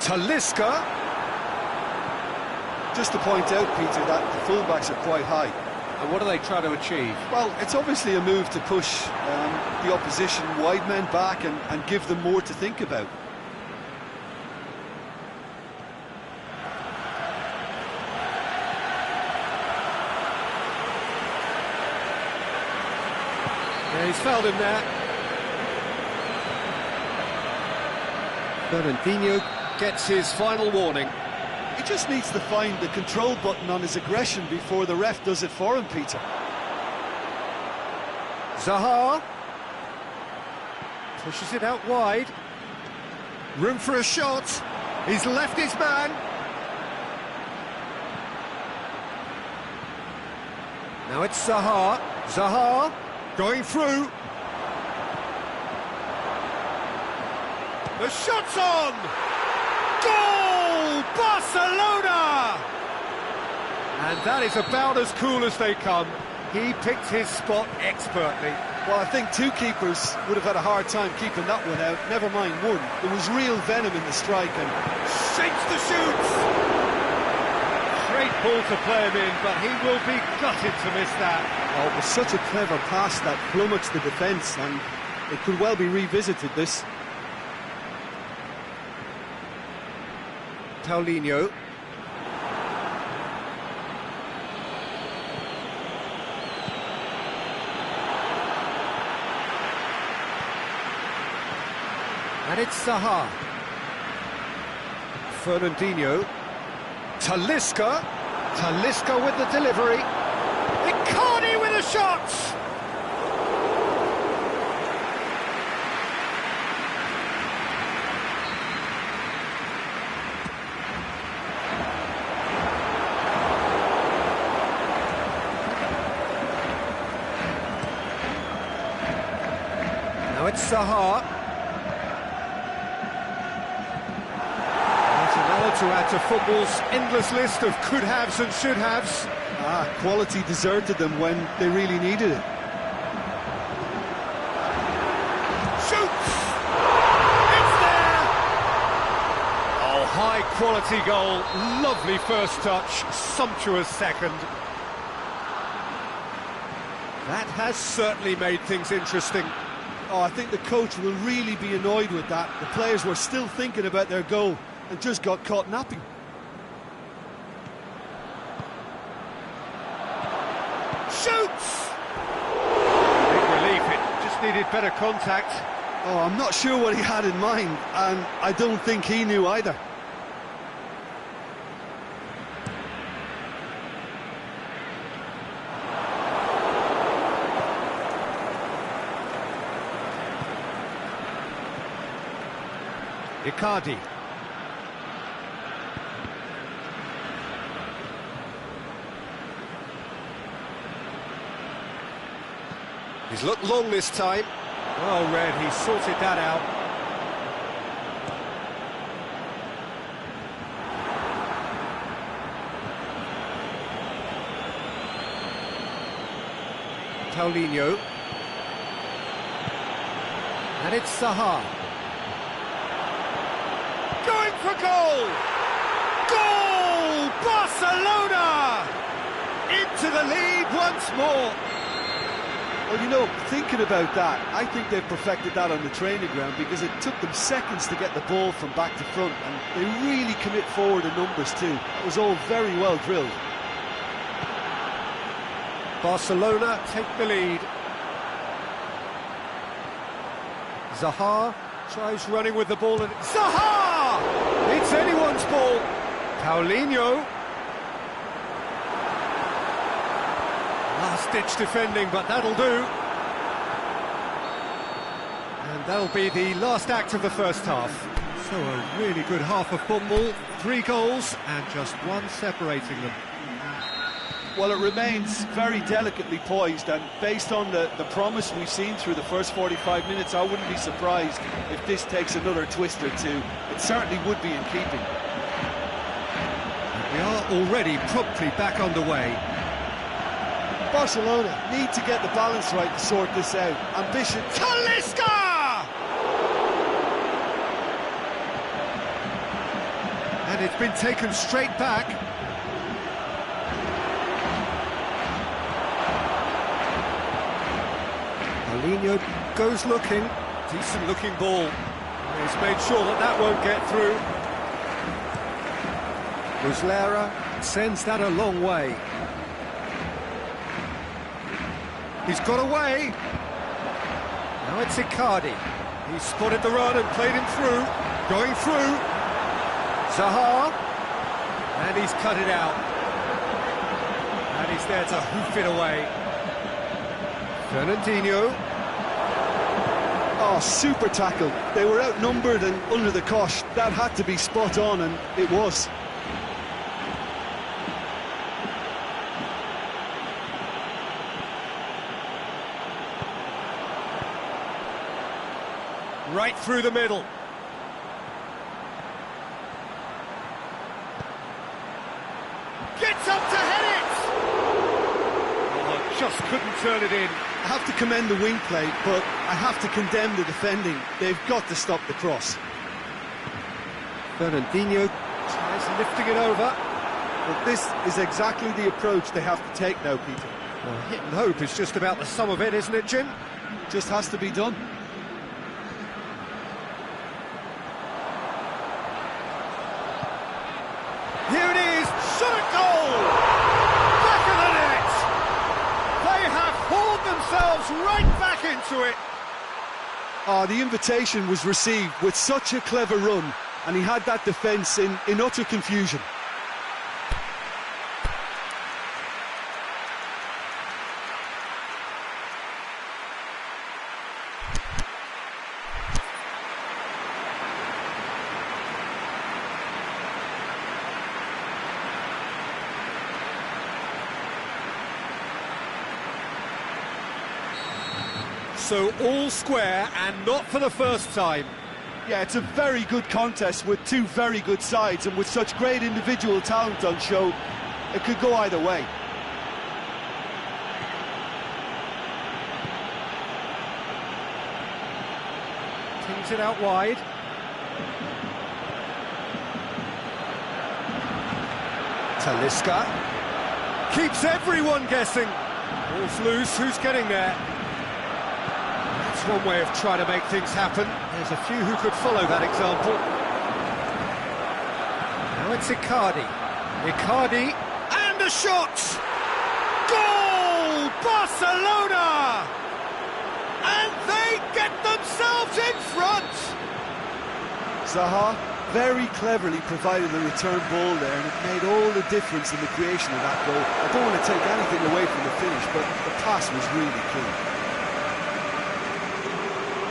Talisca. Just to point out, Peter, that the fullbacks are quite high. And what are they trying to achieve? Well, it's obviously a move to push the opposition wide men back and give them more to think about. Yeah, he's fouled him there. Fernandinho gets his final warning. He just needs to find the control button on his aggression before the ref does it for him, Peter. Zaha pushes it out wide. Room for a shot. He's left his man. Now it's Zaha. Zaha going through. The shot's on! Goal! Barcelona! And that is about as cool as they come. He picked his spot expertly. Well, I think two keepers would have had a hard time keeping that one out, never mind one. There was real venom in the strike and... Shakes the shoots! Great ball to play him in, but he will be gutted to miss that. Oh, it was such a clever pass that flummoxed the defence, and it could well be revisited, this. Paulinho. And it's Zaha. Fernandinho. Talisca. Talisca with the delivery. Icardi with a shot! Now it's Zaha. That's another to add to football's endless list of could-haves and should-haves. Quality deserted them when they really needed it. Shoots! It's there! Oh, high-quality goal. Lovely first touch, sumptuous second. That has certainly made things interesting. Oh, I think the coach will really be annoyed with that. The players were still thinking about their goal and just got caught napping. Shoots! Big relief, it just needed better contact. Oh, I'm not sure what he had in mind, and I don't think he knew either. Icardi. He's looked long this time. Well read, he sorted that out. Paulinho. And it's Zaha. Going for goal! Goal! Barcelona! Into the lead once more. Well, you know, thinking about that, I think they've perfected that on the training ground because it took them seconds to get the ball from back to front, and they really commit forward in numbers too. It was all very well drilled. Barcelona take the lead. Zaha tries running with the ball and... Zaha! It's anyone's ball. Paulinho. Last-ditch defending, but that'll do. And that'll be the last act of the first half. So a really good half of football. 3 goals and just one separating them. Well, it remains very delicately poised, and based on the promise we've seen through the first 45 minutes, I wouldn't be surprised if this takes another twist or two. It certainly would be in keeping. We are already promptly back underway. Barcelona need to get the balance right to sort this out. Ambition. Talisca! been taken straight back. Paulinho goes looking. Decent looking ball. He's made sure that that won't get through. Muslera sends that a long way. He's got away. Now it's Icardi. He's spotted the run and played him through. Going through. Zaha. And he's cut it out. And he's there to hoof it away. Fernandinho. Oh, super tackle. They were outnumbered and under the cosh. That had to be spot on, and it was. Right through the middle. Gets up to head it! Oh, just couldn't turn it in. I have to commend the wing play, but I have to condemn the defending. They've got to stop the cross. Fernandinho tries lifting it over. But this is exactly the approach they have to take now, Peter. Well, hit and hope is just about the sum of it, isn't it, Jim? Just has to be done. Here it is, shot goal! Back of the net! They have hauled themselves right back into it. Oh, the invitation was received with such a clever run, and he had that defence in utter confusion. So all square, and not for the first time. Yeah, it's a very good contest with two very good sides, and with such great individual talent on show, it could go either way. Tings it out wide. Talisca keeps everyone guessing. Ball's loose, who's getting there? That's one way of trying to make things happen. There's a few who could follow that example. Now it's Icardi. Icardi, and a shot! Goal! Barcelona! And they get themselves in front! Zaha very cleverly provided the return ball there, and it made all the difference in the creation of that goal. I don't want to take anything away from the finish, but the pass was really key.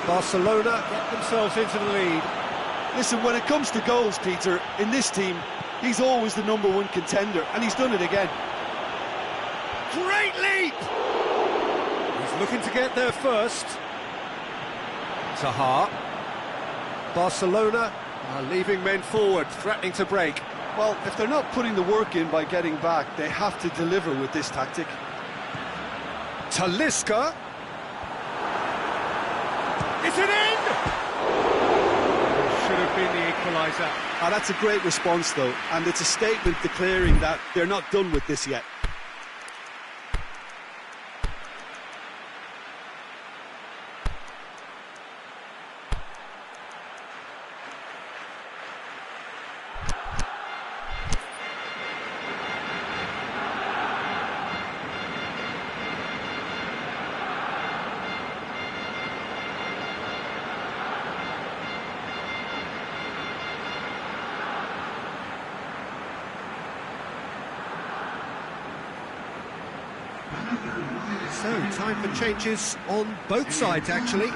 Barcelona get themselves into the lead. Listen, when it comes to goals, Peter, in this team, he's always the #1 contender, and he's done it again. Great leap! He's looking to get there first. Zaha. Barcelona are leaving men forward, threatening to break. Well, if they're not putting the work in by getting back, they have to deliver with this tactic. Talisca. Is it in? Should have been the equaliser. Ah, that's a great response, though, and it's a statement declaring that they're not done with this yet. So, time for changes on both sides, actually.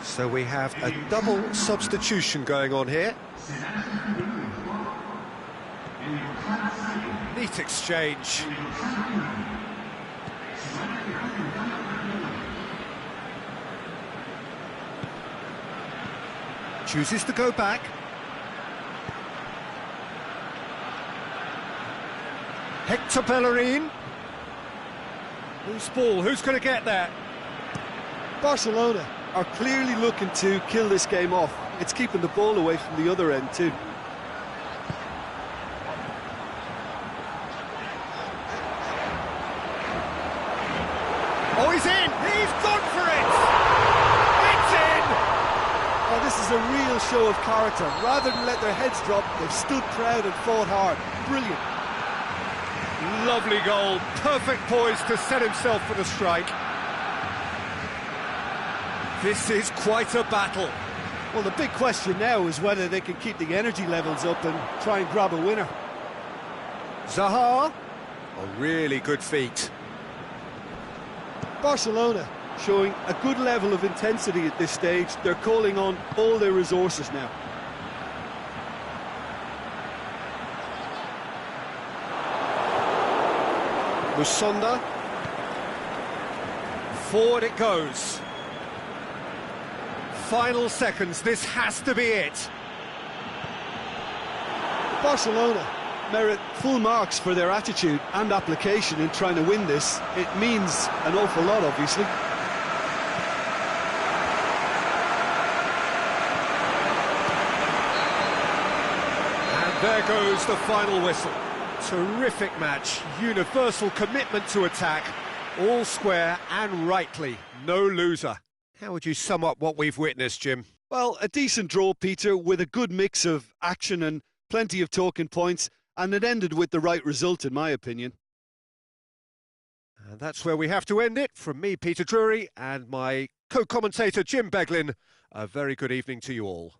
So we have a double substitution going on here. Neat exchange. Chooses to go back. Hector Bellerin. Who's ball? Who's going to get there? Barcelona are clearly looking to kill this game off. It's keeping the ball away from the other end too. is in! He's gone for it! It's in! Oh, this is a real show of character. Rather than let their heads drop, they've stood proud and fought hard. Brilliant. Lovely goal. Perfect poise to set himself for the strike. This is quite a battle. Well, the big question now is whether they can keep the energy levels up and try and grab a winner. Zaha. A really good feat. Barcelona showing a good level of intensity at this stage. They're calling on all their resources now. Musonda. Forward it goes. Final seconds, this has to be it. Barcelona merit full marks for their attitude and application in trying to win this. It means an awful lot, obviously. And there goes the final whistle. Terrific match, universal commitment to attack, all square and rightly, no loser. How would you sum up what we've witnessed, Jim? Well, a decent draw, Peter, with a good mix of action and plenty of talking points, and it ended with the right result, in my opinion. And that's where we have to end it. From me, Peter Drury, and my co-commentator, Jim Beglin, a very good evening to you all.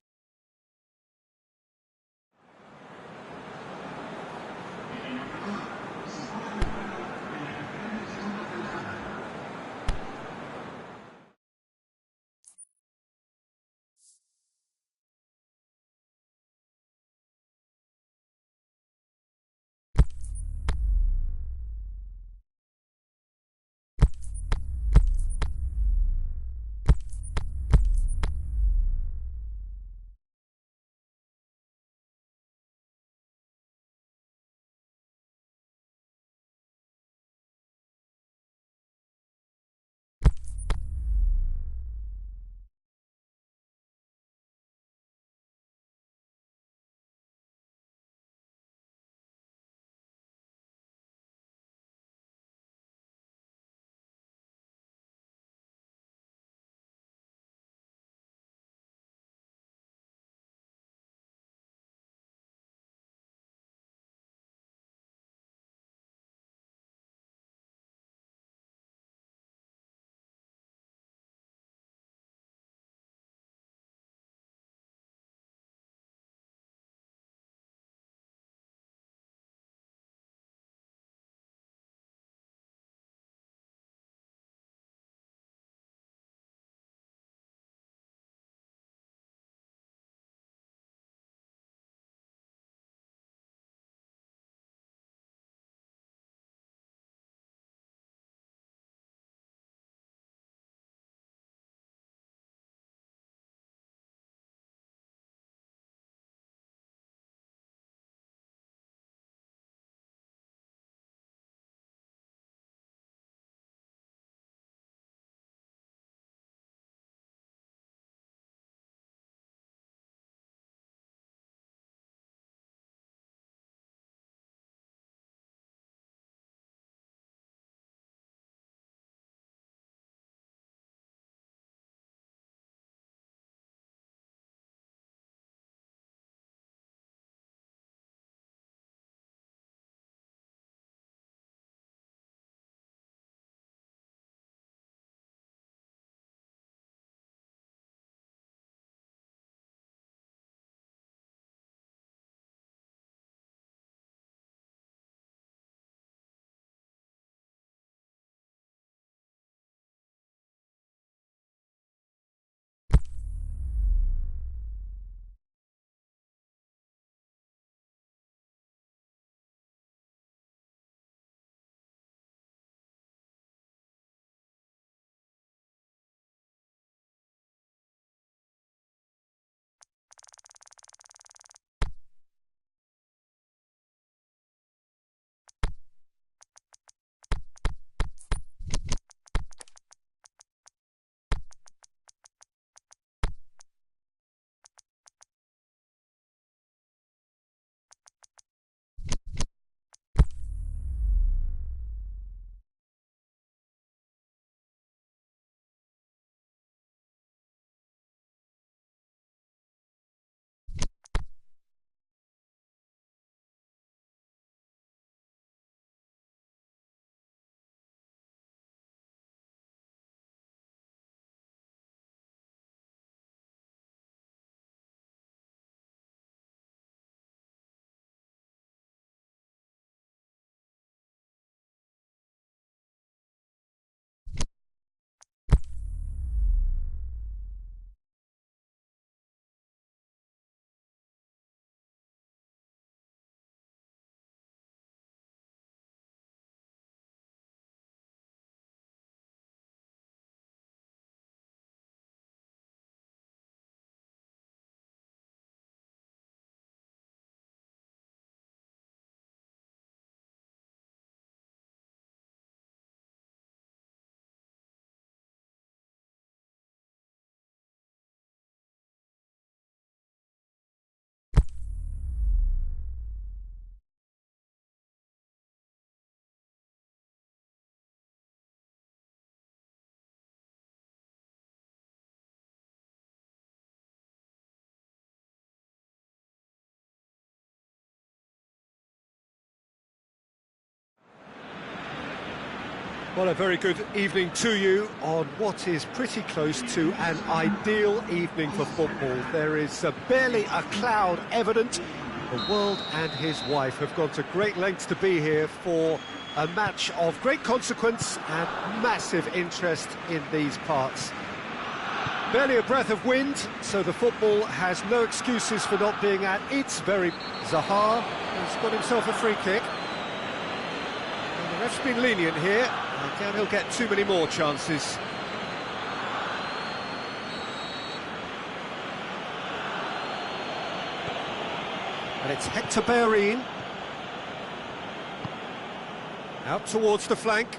Well, a very good evening to you on what is pretty close to an ideal evening for football. There is barely a cloud evident. The world and his wife have gone to great lengths to be here for a match of great consequence and massive interest in these parts. Barely a breath of wind, so the football has no excuses for not being at its very... Zaha has got himself a free kick. And the ref's been lenient here. I doubt he'll get too many more chances. And it's Hector Bellerin. Out towards the flank.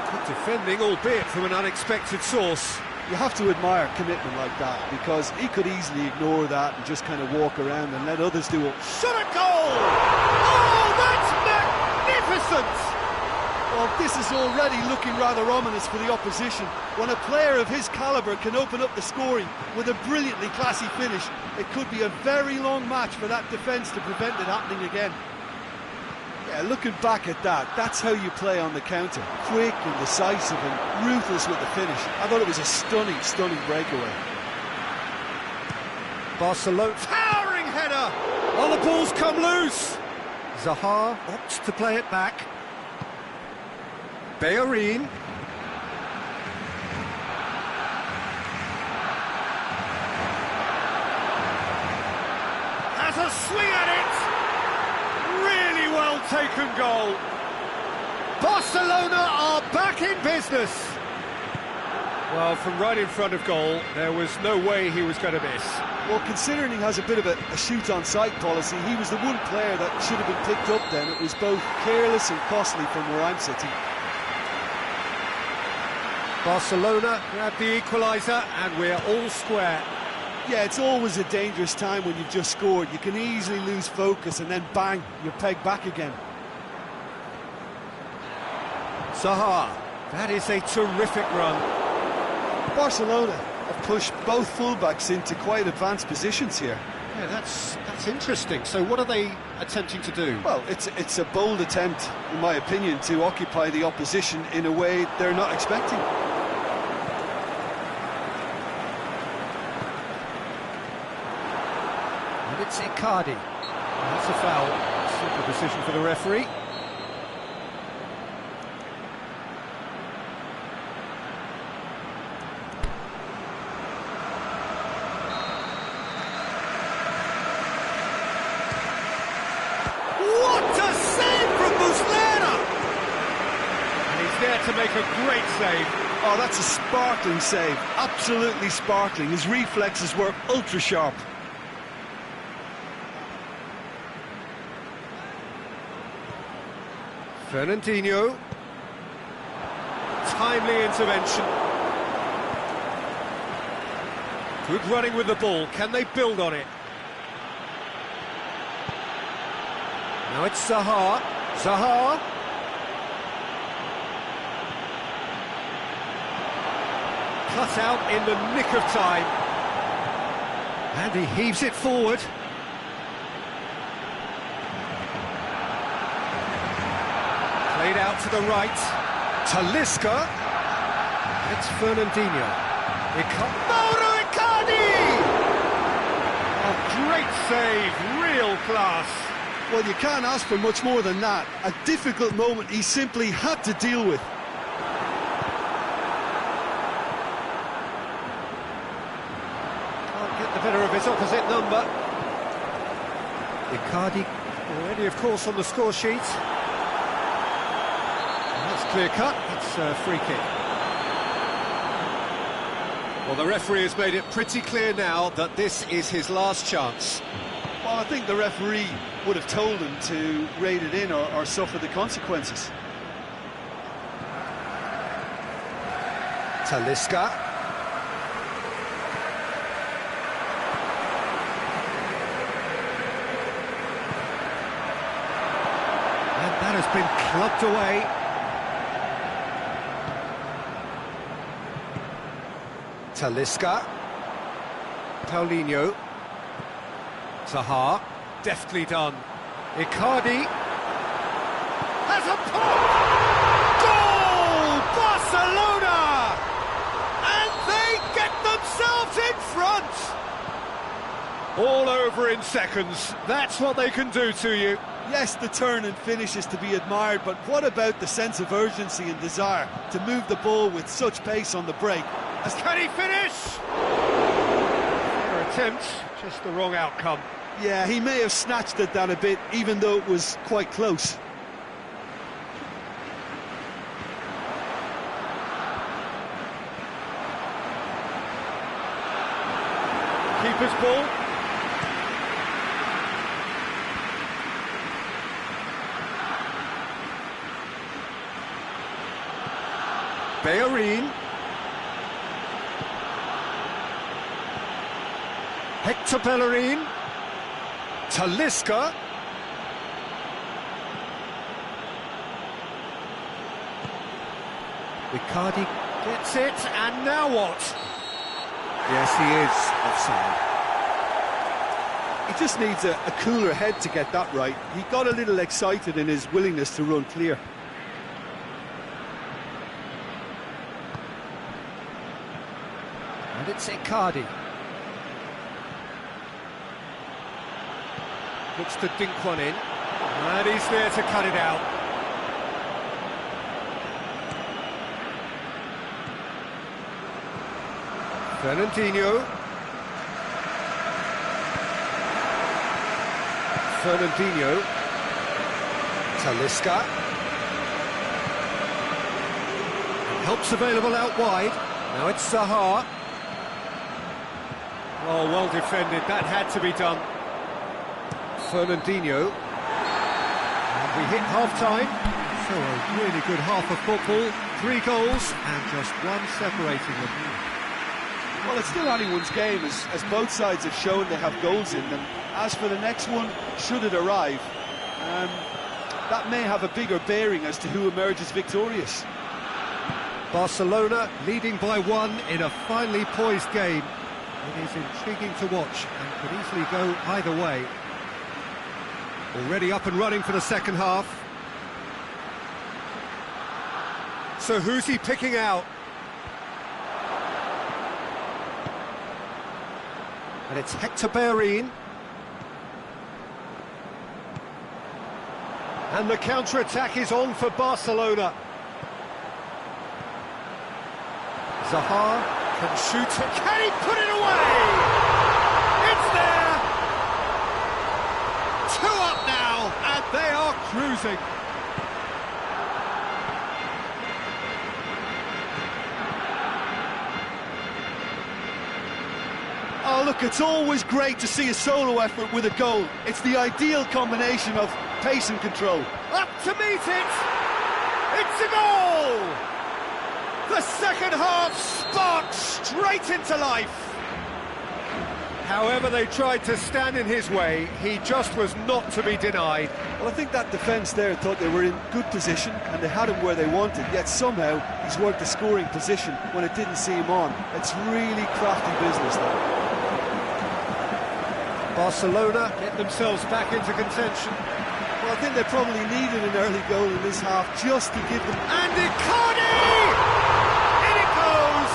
Good defending, albeit from an unexpected source. You have to admire commitment like that, because he could easily ignore that and just kind of walk around and let others do it. Shot a goal! Oh, that's magnificent! Well, this is already looking rather ominous for the opposition. When a player of his calibre can open up the scoring with a brilliantly classy finish, it could be a very long match for that defence to prevent it happening again. Yeah, looking back at that, that's how you play on the counter. Quick and decisive and ruthless with the finish. I thought it was a stunning, stunning breakaway. Barcelona, towering header! Oh, the ball's come loose! Zaha opts to play it back. Bellerin. Has a swing at it! Really well taken goal. Barcelona are back in business. Well, from right in front of goal, there was no way he was going to miss. Well, considering he has a bit of a shoot-on-sight policy, he was the one player that should have been picked up then. It was both careless and costly from where I'm sitting. Barcelona grab the equaliser and we're all square. Yeah, it's always a dangerous time when you've just scored. You can easily lose focus and then bang, you're pegged back again. Zaha, that is a terrific run. Barcelona have pushed both fullbacks into quite advanced positions here. Yeah, that's interesting. So what are they attempting to do? Well, it's a bold attempt, in my opinion, to occupy the opposition in a way they're not expecting. And it's Icardi. That's a foul. Simple decision for the referee. There to make a great save. Oh, that's a sparkling save. Absolutely sparkling. His reflexes were ultra sharp. Fernandinho. Timely intervention. Good running with the ball. Can they build on it? Now it's Zaha. Zaha. Cut out in the nick of time. And he heaves it forward. Played out to the right. Talisca. It's Fernandinho. Mauro Icardi! Oh, great save, real class. Well, you can't ask for much more than that. A difficult moment he simply had to deal with. Get the better of his opposite number. Icardi already, of course, on the score sheet. And that's clear cut. It's a free kick. Well, the referee has made it pretty clear now that this is his last chance. Well, I think the referee would have told him to rate it in or suffer the consequences. Talisca. And that has been clubbed away. Talisca. Paulinho. Zaha. Deftly done. Icardi. Has a pop! All over in seconds. That's what they can do to you. Yes, the turn and finish is to be admired, but what about the sense of urgency and desire to move the ball with such pace on the break? Can he finish? Fair attempt, just the wrong outcome. Yeah, he may have snatched at that a bit, even though it was quite close. Keeper's ball. Bellerin. Hector Bellerin. Talisca. Riccardi gets it, and now what? Yes, he is offside. He just needs a cooler head to get that right. He got a little excited in his willingness to run clear. And it's Icardi. Looks to dink one in. And he's there to cut it out. Fernandinho. Talisca. Help's available out wide. Now it's Zaha. Oh, well defended. That had to be done. Fernandinho. And we hit half-time. So a really good half of football. 3 goals and just one separating them. Well, it's still anyone's game, as both sides have shown they have goals in them. As for the next one, should it arrive, that may have a bigger bearing as to who emerges victorious. Barcelona leading by 1 in a finely poised game. It is intriguing to watch and could easily go either way. Already up and running for the second half. So who's he picking out? And it's Hector Bellerin. And the counter-attack is on for Barcelona. Zaha can shoot it. Can he put it away? It's there! 2 up now, and they are cruising. Oh, look, it's always great to see a solo effort with a goal. It's the ideal combination of pace and control. Up to meet it! It's a goal! The second half sparked straight into life. However they tried to stand in his way, he just was not to be denied. Well, I think that defence there thought they were in good position and they had him where they wanted, yet somehow he's worked a scoring position when it didn't see him on. It's really crafty business there. Barcelona get themselves back into contention. Well, I think they probably needed an early goal in this half just to give them... And Icardi! In it goes!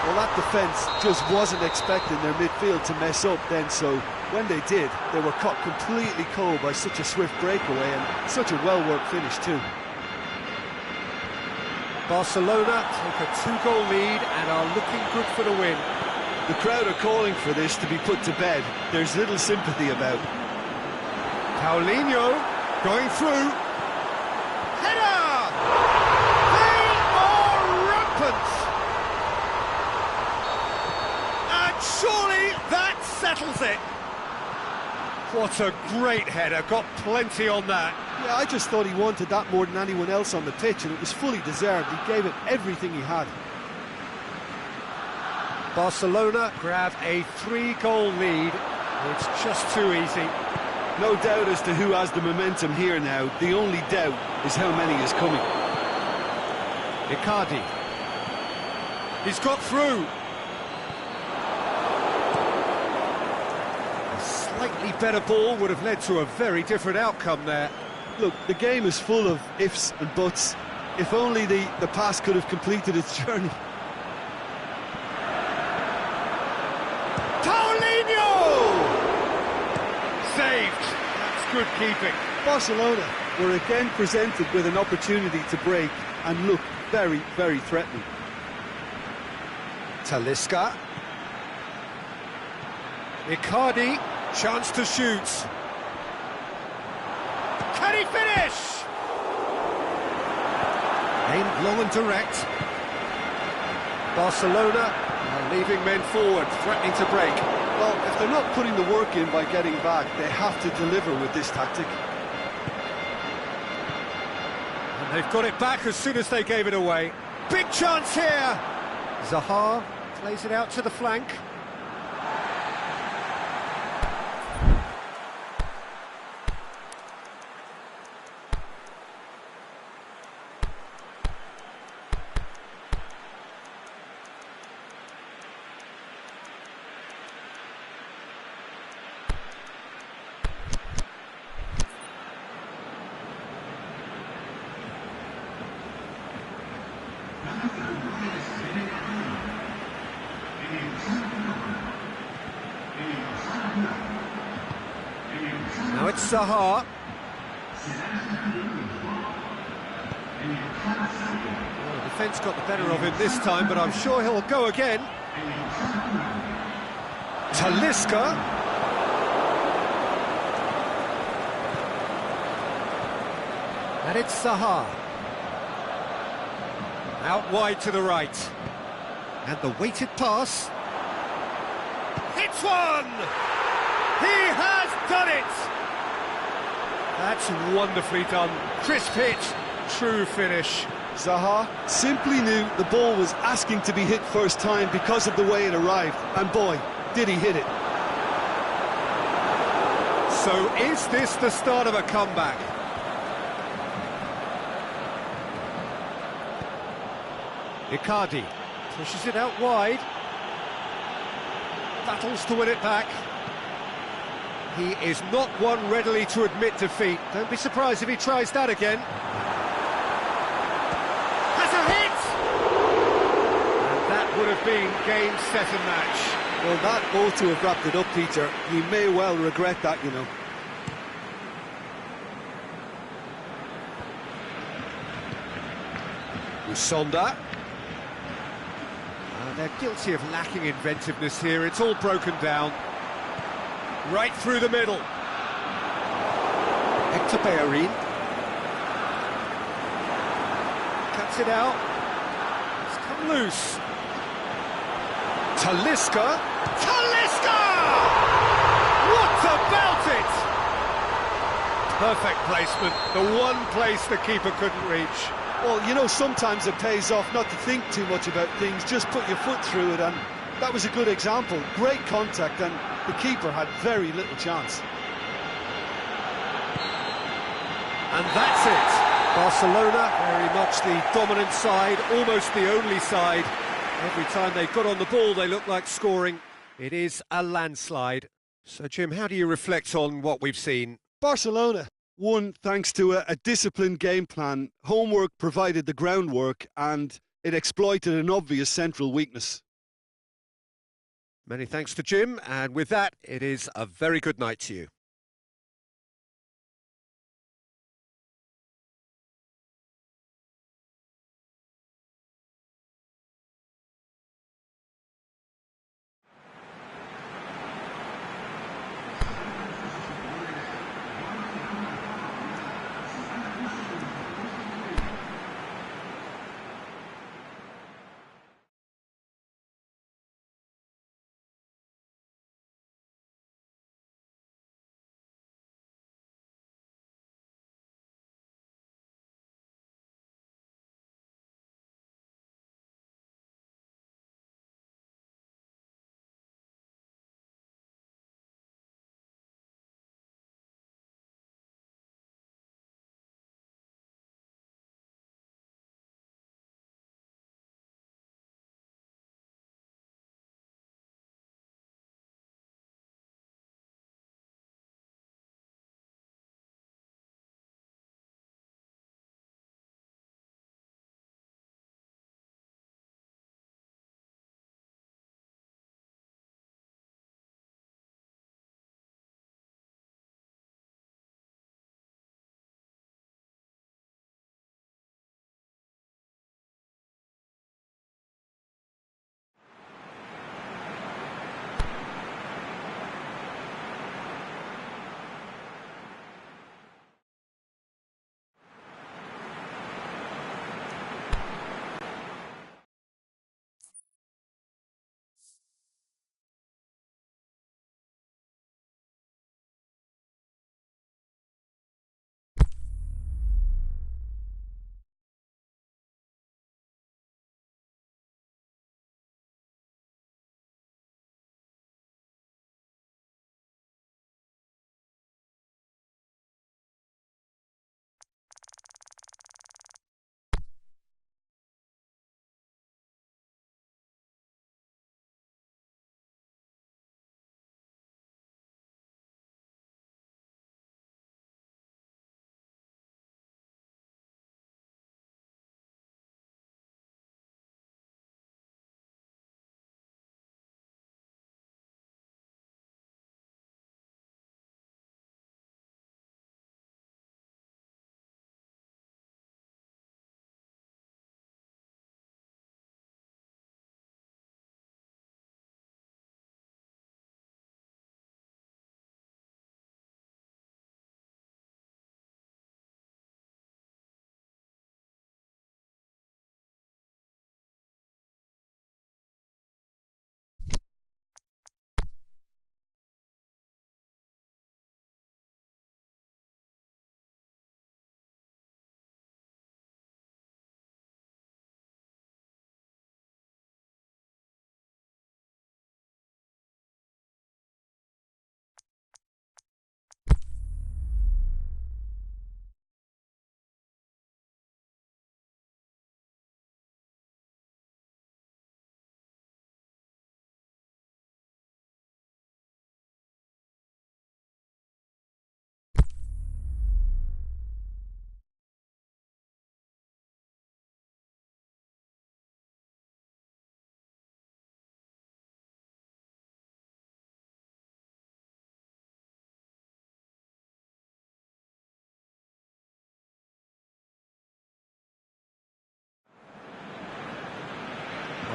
Well, that defence just wasn't expecting their midfield to mess up then, so when they did, they were caught completely cold by such a swift breakaway and such a well-worked finish too. Barcelona take a 2-goal lead and are looking good for the win. The crowd are calling for this to be put to bed. There's little sympathy about. Paulinho going through. Header! They are rampant! And surely that settles it. What a great header, got plenty on that. Yeah, I just thought he wanted that more than anyone else on the pitch, and it was fully deserved. He gave it everything he had. Barcelona grab a 3-goal lead. It's just too easy. No doubt as to who has the momentum here now. The only doubt is how many is coming. Icardi. He's got through. A slightly better ball would have led to a very different outcome there. Look, the game is full of ifs and buts. If only the pass could have completed its journey. Paulinho! saved. That's good keeping. Barcelona were again presented with an opportunity to break and look very, very threatening. Talisca. Icardi, chance to shoot. Can he finish? Aimed long and direct. Barcelona are leaving men forward, threatening to break. Well, if they're not putting the work in by getting back, they have to deliver with this tactic. And they've got it back as soon as they gave it away. Big chance here! Zaha plays it out to the flank. Now it's Zaha. Well, the defence got the better of him this time, but I'm sure he'll go again. Talisca. And it's Zaha. Out wide to the right. And the weighted pass. Hits one! He has done it! That's wonderfully done. Crisp hit, true finish. Zaha simply knew the ball was asking to be hit first time because of the way it arrived. And boy, did he hit it. So is this the start of a comeback? Icardi pushes it out wide. Battles to win it back. He is not one readily to admit defeat. Don't be surprised if he tries that again. Has a hit! And that would have been game, set and match. Well, that ought to have wrapped it up, Peter. He may well regret that, you know. Usonda. They're guilty of lacking inventiveness here. It's all broken down. Right through the middle. Hector Bellerin. Cuts it out. It's come loose. Talisca. Talisca! What about it? Perfect placement. The one place the keeper couldn't reach. Well, you know, sometimes it pays off not to think too much about things, just put your foot through it, and that was a good example. Great contact, and the keeper had very little chance. And that's it. Barcelona, very much the dominant side, almost the only side. Every time they got on the ball, they looked like scoring. It is a landslide. So, Jim, how do you reflect on what we've seen? Barcelona won thanks to a disciplined game plan. Homework provided the groundwork, and it exploited an obvious central weakness. Many thanks to Jim, and with that, it is a very good night to you.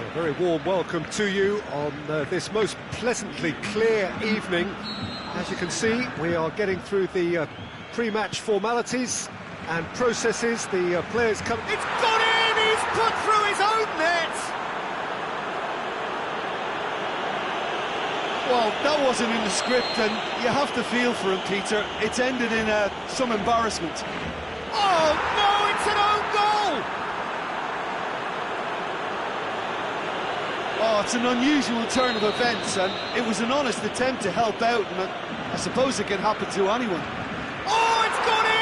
A very warm welcome to you on this most pleasantly clear evening. As you can see, we are getting through the pre-match formalities and processes. The players come... It's gone in! He's put through his own net! Well, that wasn't in the script, and you have to feel for him, Peter. It's ended in some embarrassment. Oh, no, it's an own goal! Oh, it's an unusual turn of events, and it was an honest attempt to help out, and I suppose it can happen to anyone. Oh, it's gone in!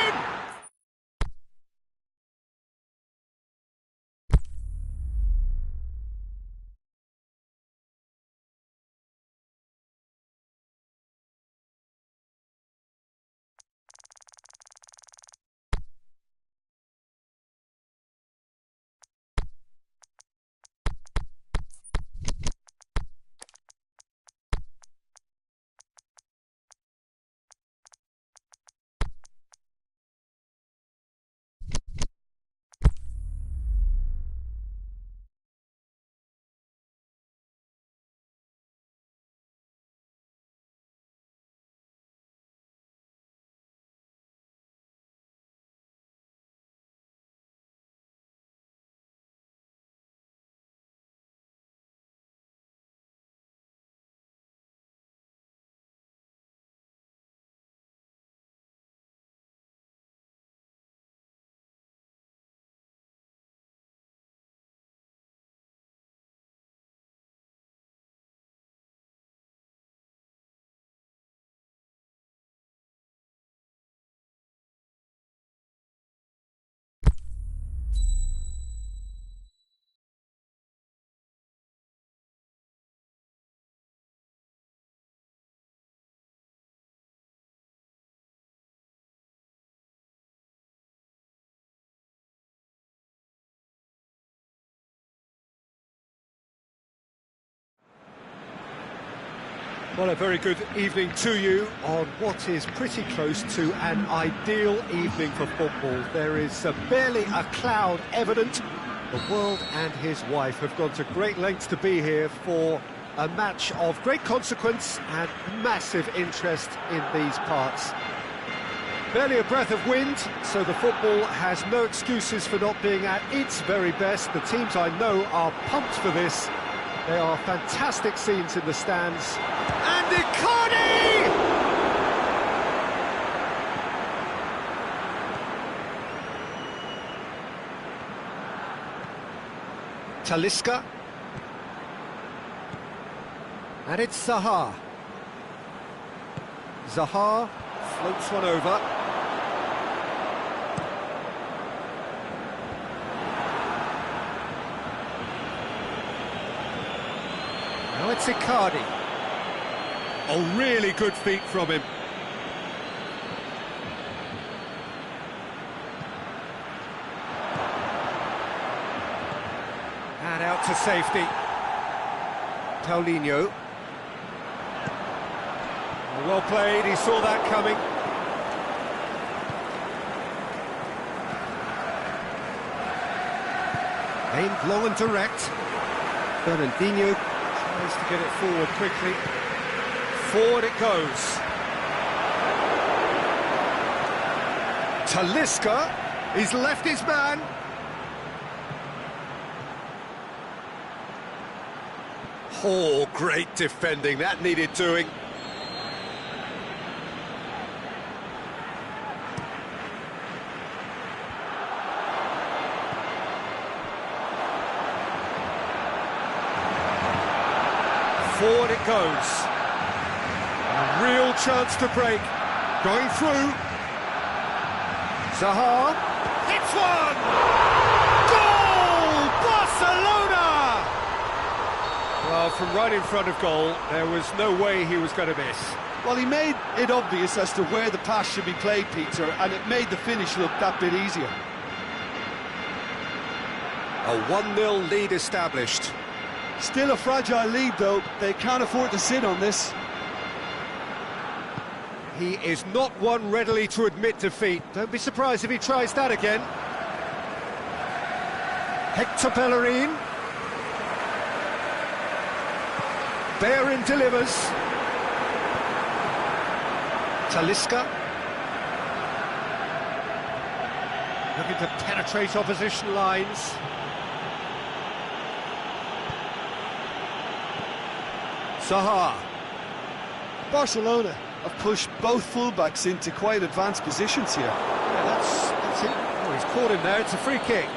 Well, a very good evening to you on what is pretty close to an ideal evening for football. There is barely a cloud evident. The world and his wife have gone to great lengths to be here for a match of great consequence and massive interest in these parts. Barely a breath of wind, so the football has no excuses for not being at its very best. The teams I know are pumped for this. There are fantastic scenes in the stands. And Icardi! Talisca. And it's Zaha. Zaha floats one over. Now it's Icardi. Oh, really good feet from him. And out to safety. Paulinho. Well played, he saw that coming. Aimed long and direct. Fernandinho tries to get it forward quickly. Forward it goes. Talisca, he's left his man. Oh, great defending, that needed doing. Forward it goes. A real chance to break. Going through. Zaha. Hits one! Goal! Barcelona! Well, from right in front of goal, there was no way he was going to miss. Well, he made it obvious as to where the pass should be played, Peter, and it made the finish look that bit easier. A 1-0 lead established. Still a fragile lead, though. They can't afford to sit on this. He is not one readily to admit defeat. Don't be surprised if he tries that again. Hector Bellerin. Bellerin delivers. Talisca. Looking to penetrate opposition lines. Zaha. Barcelona have pushed both fullbacks into quite advanced positions here. Yeah, that's it. Oh, he's caught him there, it's a free kick.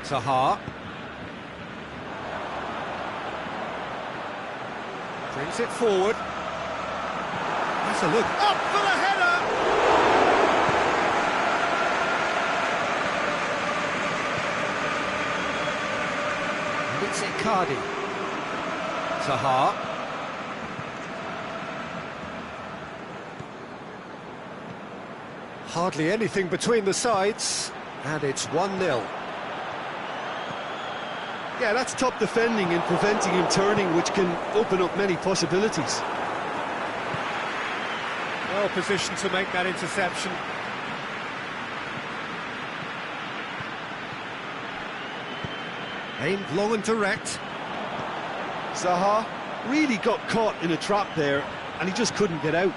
Zaha. Brings it forward. That's a look. Up for the header! And it's Icardi. Zaha. Hardly anything between the sides. And it's 1-0. Yeah, that's top defending and preventing him turning, which can open up many possibilities. Well positioned to make that interception. Aimed low and direct. Zaha really got caught in a trap there, and he just couldn't get out.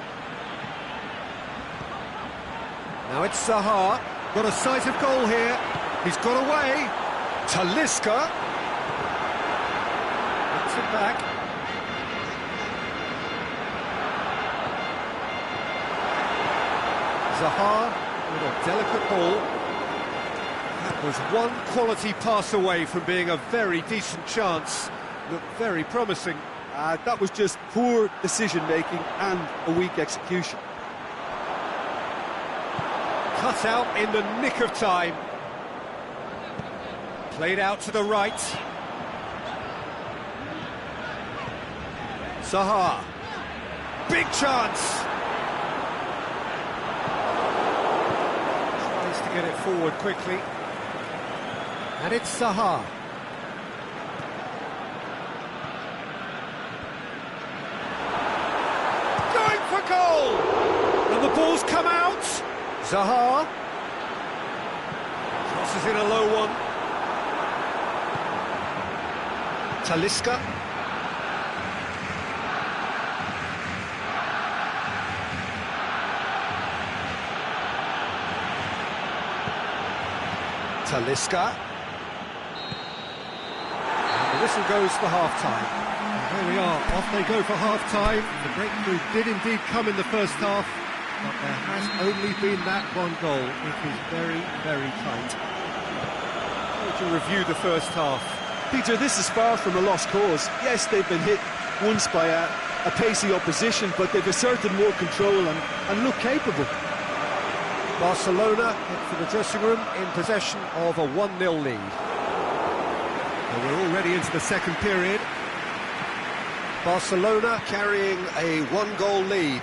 Now it's Zaha. Got a sight of goal here. He's got away. Talisca. Puts it back. Zaha with a delicate ball. That was one quality pass away from being a very decent chance. Looked very promising. That was just poor decision-making and a weak execution. Cut out in the nick of time. Played out to the right. Zaha. Big chance. Tries to get it forward quickly. And it's Zaha. Going for goal! And the ball's come out. Zaha. Crosses in a low one. Talisca. Talisca. And the whistle goes for half-time. There we are, off they go for half-time. The breakthrough did indeed come in the first half, but there has only been that one goal. It is very, very tight. How would you review the first half? Peter, this is far from a lost cause. Yes, they've been hit once by a pacey opposition, but they've asserted more control and look capable. Barcelona head for the dressing room in possession of a 1-0 lead. And we're already into the second period. Barcelona carrying a one-goal lead.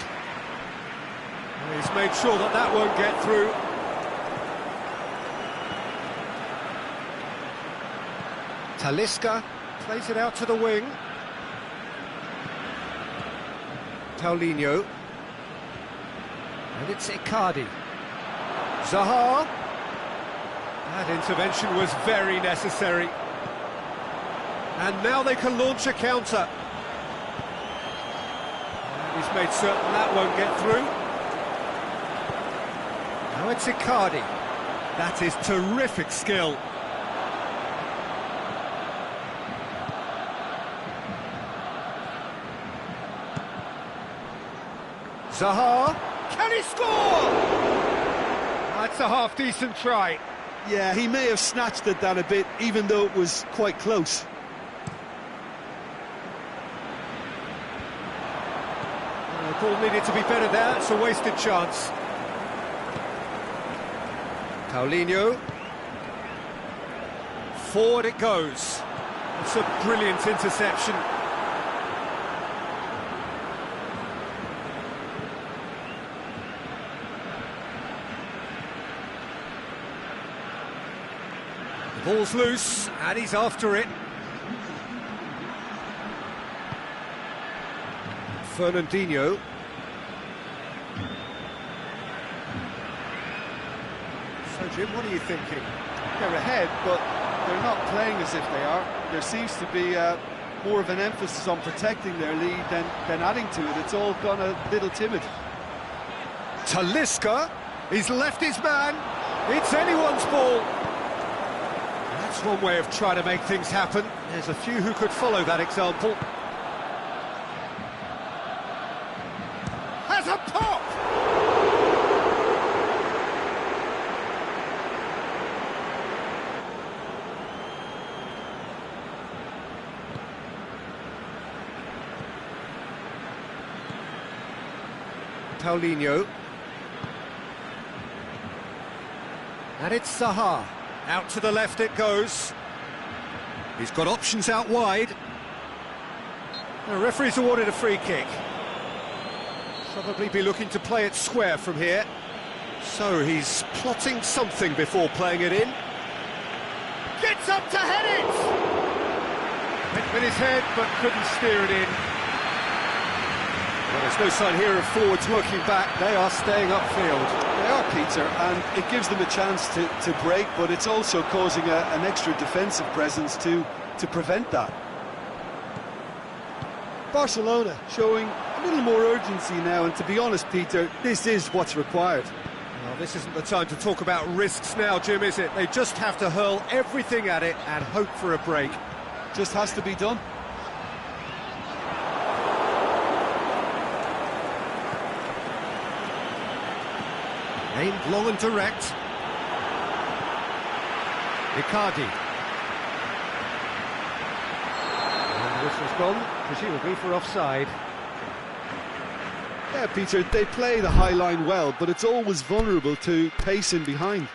And he's made sure that that won't get through. Talisca plays it out to the wing. Paulinho. And it's Icardi. Zaha. That intervention was very necessary. And now they can launch a counter. And he's made certain that won't get through. Now it's Icardi. That is terrific skill. Zaha. Can he score? That's a half-decent try. Yeah, he may have snatched at that a bit, even though it was quite close. The ball needed to be better there, it's a wasted chance. Paulinho. Forward it goes. It's a brilliant interception. The ball's loose, and he's after it. Fernandinho. So, Jim, what are you thinking? They're ahead, but they're not playing as if they are. There seems to be more of an emphasis on protecting their lead than adding to it. It's all gone a little timid. Talisca, he's left his man. It's anyone's ball. That's one way of trying to make things happen. There's a few who could follow that example. Has a pop! Paulinho. And it's Zaha. Out to the left it goes. He's got options out wide. The referee's awarded a free kick. Probably be looking to play it square from here. So he's plotting something before playing it in. Gets up to head it! Hit with his head, but couldn't steer it in. Well, there's no sign here of forwards working back. They are staying upfield. They are, Peter, and it gives them a chance to break, but it's also causing an extra defensive presence to prevent that. Barcelona showing a little more urgency now, and to be honest, Peter, this is what's required. Well, this isn't the time to talk about risks now, Jim, is it? They just have to hurl everything at it and hope for a break. Just has to be done. Aimed long and direct. Icardi. And the whistle's gone, presumably for offside. Yeah, Peter, they play the high line well, but it's always vulnerable to pace in behind.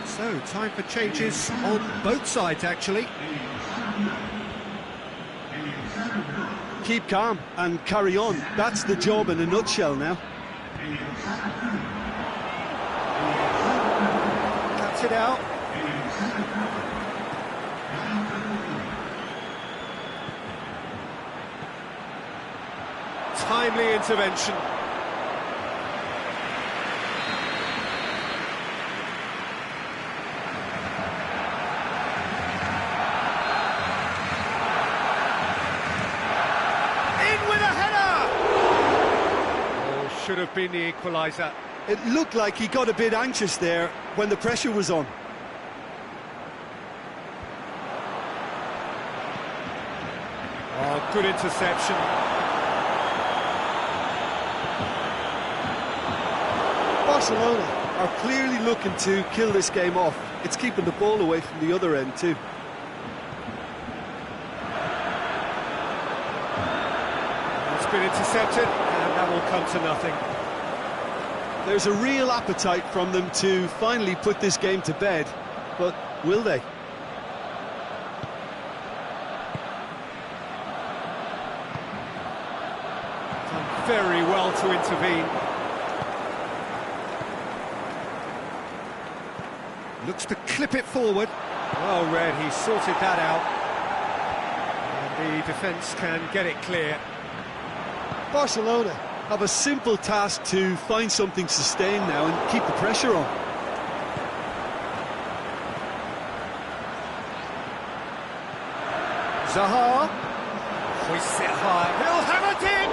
So, time for changes on both sides, actually. Keep calm and carry on. That's the job in a nutshell now. Cuts it out. Timely intervention. Should have been the equaliser. It looked like he got a bit anxious there when the pressure was on. Oh, good interception. Barcelona are clearly looking to kill this game off. It's keeping the ball away from the other end too. It's been intercepted. That will come to nothing. There's a real appetite from them to finally put this game to bed, but will they? Done very well to intervene. Looks to clip it forward. Well read, he sorted that out. And the defence can get it clear. Barcelona have a simple task to find something sustained now and keep the pressure on. Zaha hoists it high. He'll have it in!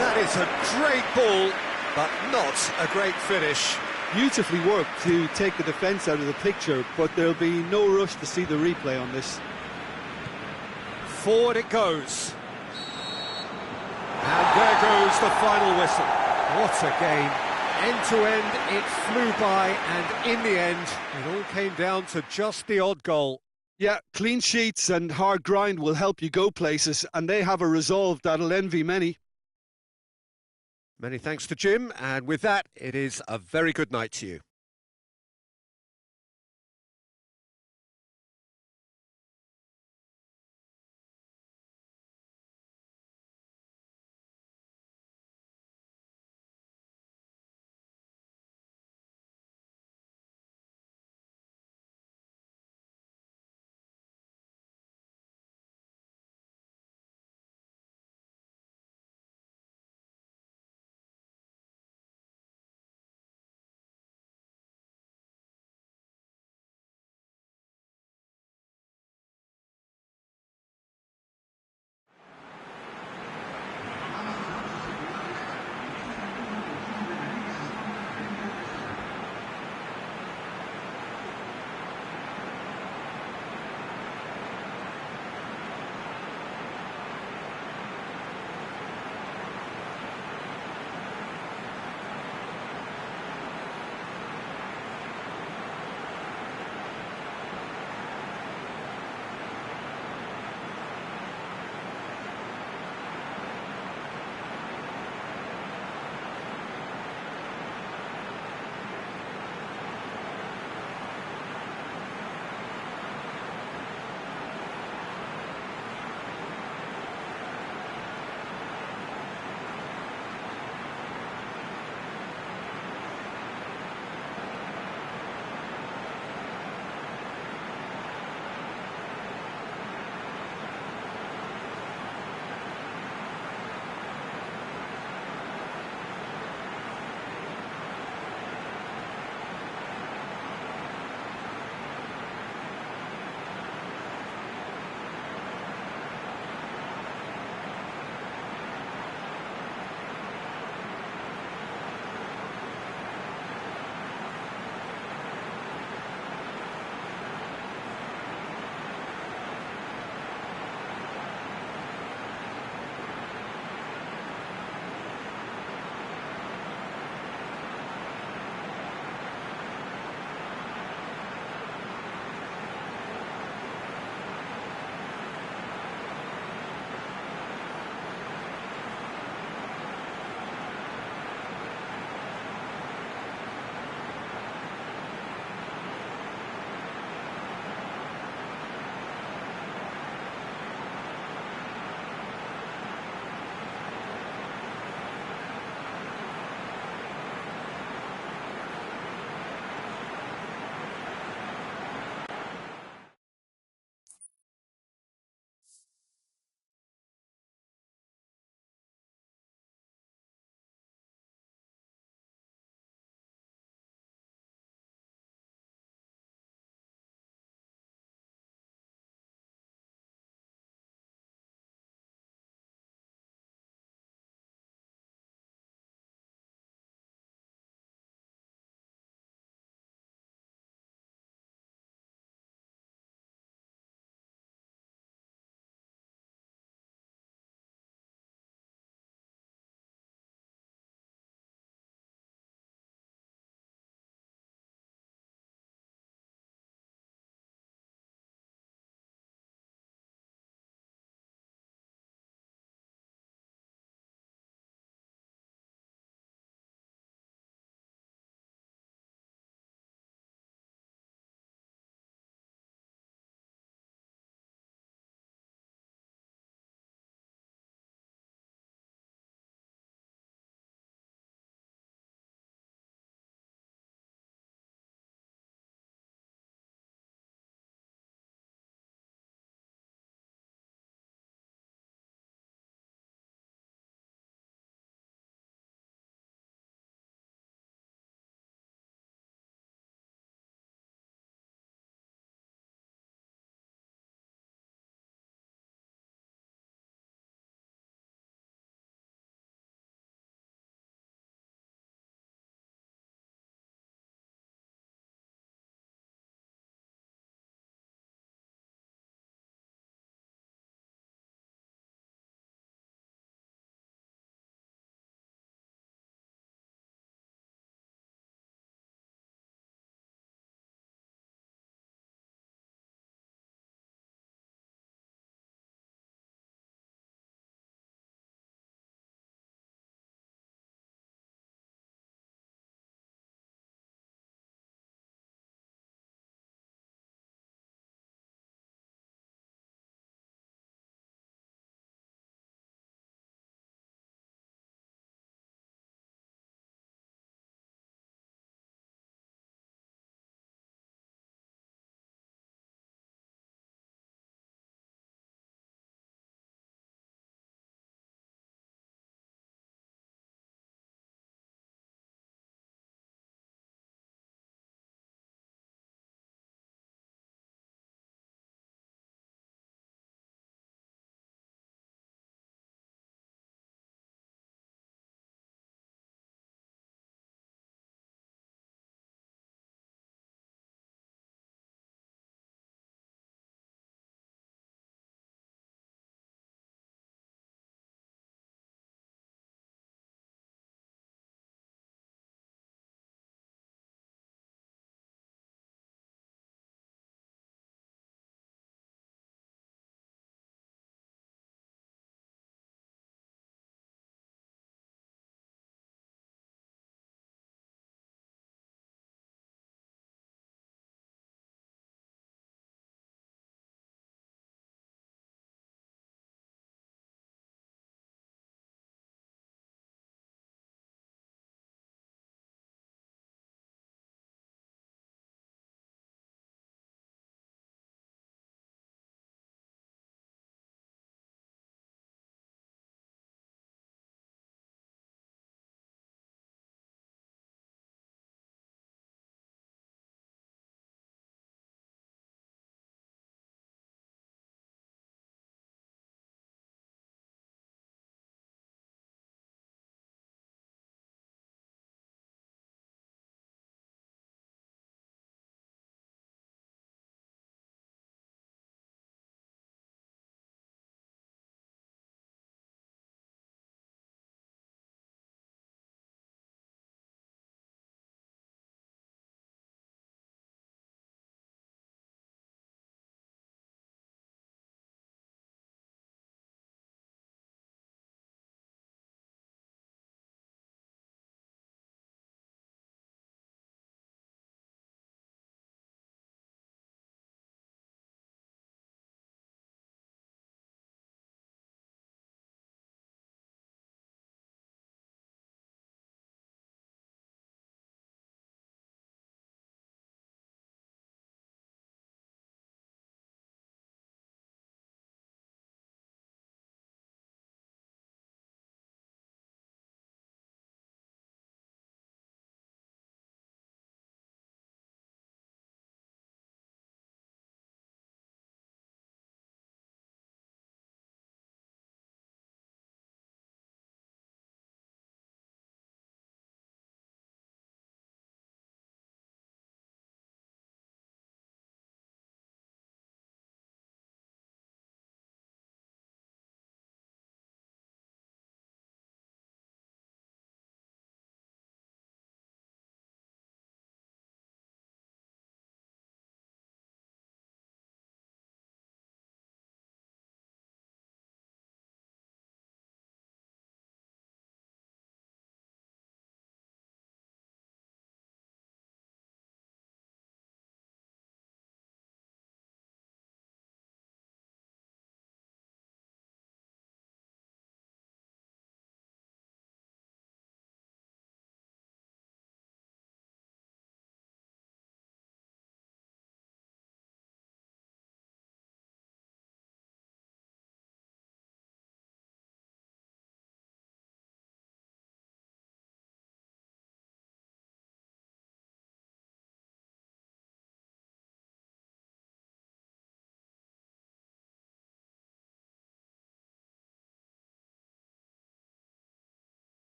That is a great ball, but not a great finish. Beautifully worked to take the defence out of the picture, but there'll be no rush to see the replay on this. Forward it goes. And there goes the final whistle. What a game. End to end, it flew by, and in the end, it all came down to just the odd goal. Yeah, clean sheets and hard grind will help you go places, and they have a resolve that'll envy many. Many thanks to Jim, and with that, it is a very good night to you.